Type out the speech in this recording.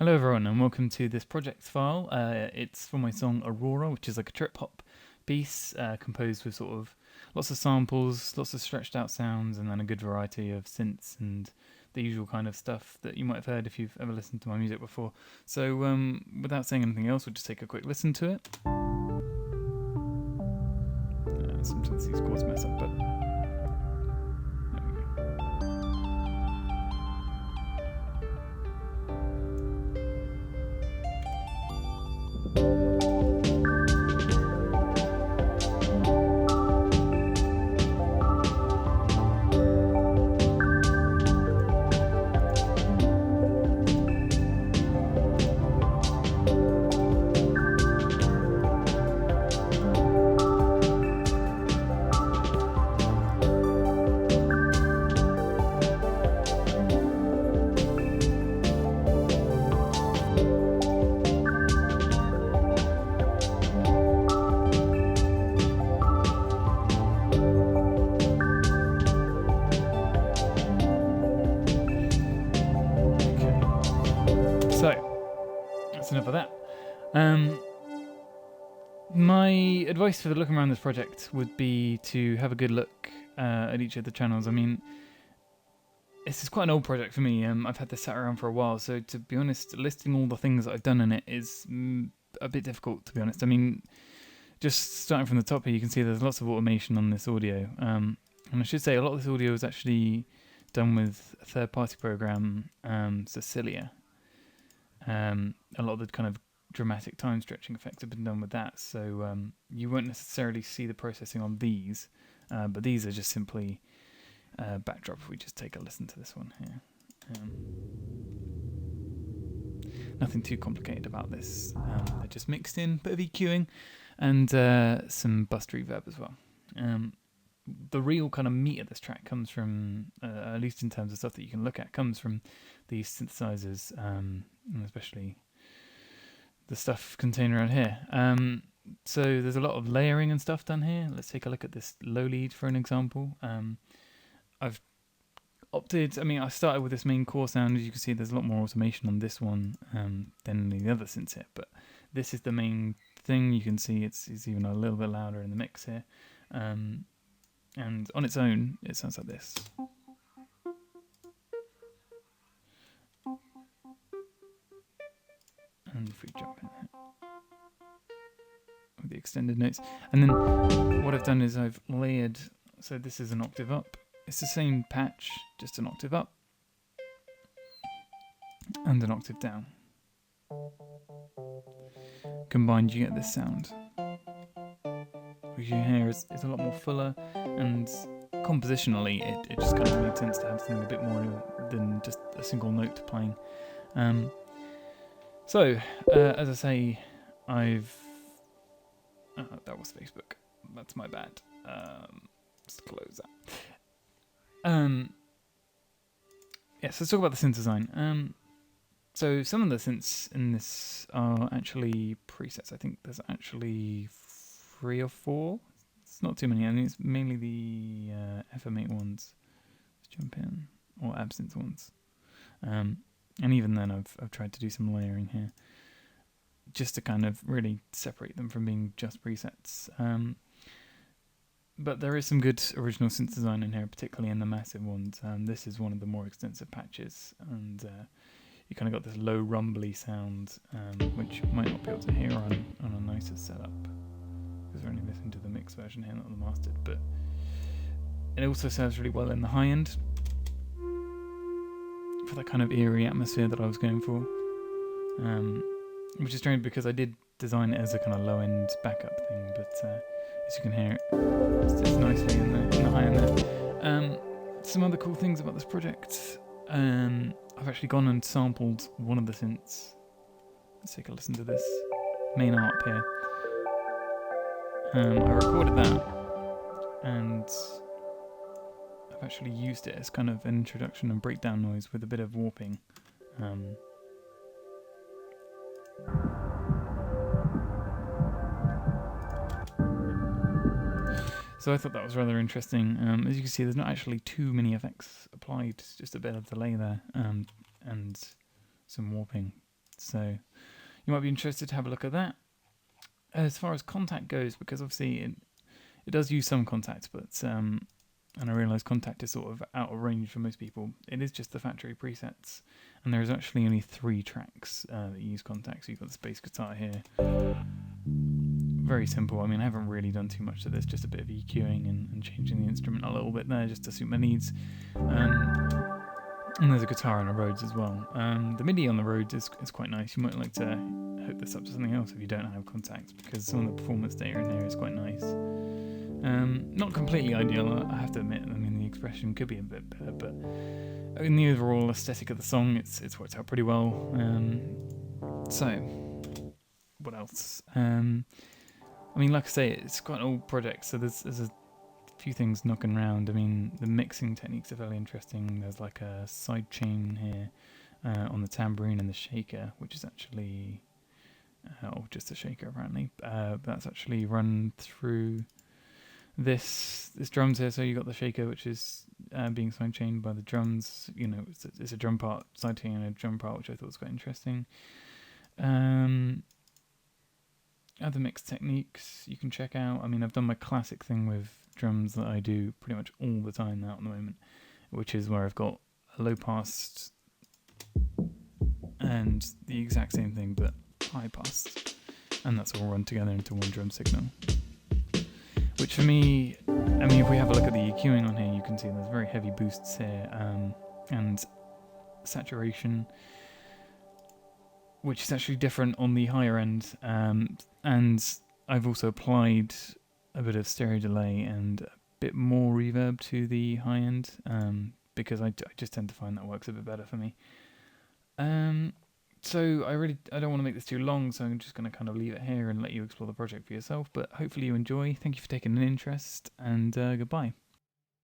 Hello everyone and welcome to this project file. It's for my song Aurora, which is like a trip hop piece composed with sort of lots of samples, lots of stretched out sounds, and then a good variety of synths and the usual kind of stuff that you might have heard if you've ever listened to my music before. So without saying anything else, we'll just take a quick listen to it. Sometimes these chords mess up, but there we go. So, that's enough of that. My advice for looking around this project would be to have a good look at each of the channels. I mean, this is quite an old project for me. I've had this sat around for a while, so to be honest, listing all the things that I've done in it is a bit difficult, to be honest. I mean, just starting from the top here, you can see there's lots of automation on this audio. And I should say a lot of this audio is actually done with a third-party program, Cecilia. A lot of the kind of dramatic time stretching effects have been done with that, so you won't necessarily see the processing on these, but these are just simply backdrop. If we just take a listen to this one here, nothing too complicated about this. They're just mixed in, bit of EQing and some bust reverb as well. The real kind of meat of this track comes from, at least in terms of stuff that you can look at, comes from these synthesizers, and especially the stuff contained around here. So there's a lot of layering and stuff done here. Let's take a look at this low lead for an example. I've opted, I started with this main core sound. As you can see, there's a lot more automation on this one than the other synths here, but this is the main thing. You can see it's even a little bit louder in the mix here. And on its own, it sounds like this. And if we jump in here with the extended notes. And then what I've done is I've layered, so this is an octave up. It's the same patch, just an octave up and an octave down. Combined, you get this sound. Which you hear is a lot more fuller, and compositionally it just kind of made sense to have something a bit more than just a single note playing. So, as I say, I've... that was Facebook. That's my bad. Let's close that. Yes, let's talk about the synth design. So some of the synths in this are actually presets. I think there's actually 3 or 4. It's not too many. I mean, it's mainly the FM8 ones. Let's jump in. Or Absinthe ones. And even then I've tried to do some layering here, just to kind of really separate them from being just presets. But there is some good original synth design in here, particularly in the massive ones. This is one of the more extensive patches, and you kind of got this low rumbly sound, which you might not be able to hear on a nicer setup, because we're only listening to the mixed version here, not the mastered. But it also serves really well in the high end, for that kind of eerie atmosphere that I was going for, which is strange because I did design it as a kind of low-end backup thing, but as you can hear, it sits nicely in the high end there. Some other cool things about this project, I've actually gone and sampled one of the synths. Let's take a listen to this main arp here. I recorded that, and I've actually used it as kind of an introduction and breakdown noise with a bit of warping. So I thought that was rather interesting. As you can see, there's not actually too many effects applied, just a bit of delay there, and some warping. So you might be interested to have a look at that. As far as contact goes, because obviously it does use some contact, but and I realise contact is sort of out of range for most people. It is just the factory presets, and there's actually only 3 tracks that use contact. So you've got the bass guitar here. Very simple. I mean, I haven't really done too much to this, just a bit of EQing and changing the instrument a little bit there just to suit my needs. And there's a guitar on the Rhodes as well. The MIDI on the Rhodes is quite nice. You might like to hook this up to something else if you don't have contact, because some of the performance data in here is quite nice. Not completely ideal, I have to admit. I mean, the expression could be a bit better, but in the overall aesthetic of the song, it's worked out pretty well. So, what else? I mean, like I say, it's quite an old project, so there's a few things knocking around. I mean, the mixing techniques are fairly interesting. There's like a side chain here on the tambourine and the shaker, which is actually just a shaker apparently. That's actually run through this drums here. So you got the shaker, which is being side chained by the drums. You know, it's a drum part side chain and a drum part, which I thought was quite interesting. Other mix techniques you can check out. I mean, I've done my classic thing with drums that I do pretty much all the time now at the moment, which is where I've got a low pass and the exact same thing but high pass, and that's all run together into one drum signal. Which for me, I mean, if we have a look at the EQing on here, you can see there's very heavy boosts here and saturation, which is actually different on the higher end, and I've also applied a bit of stereo delay and a bit more reverb to the high end, because I just tend to find that works a bit better for me. So I don't want to make this too long, so I'm just going to kind of leave it here and let you explore the project for yourself, but hopefully you enjoy. Thank you for taking an interest, and goodbye.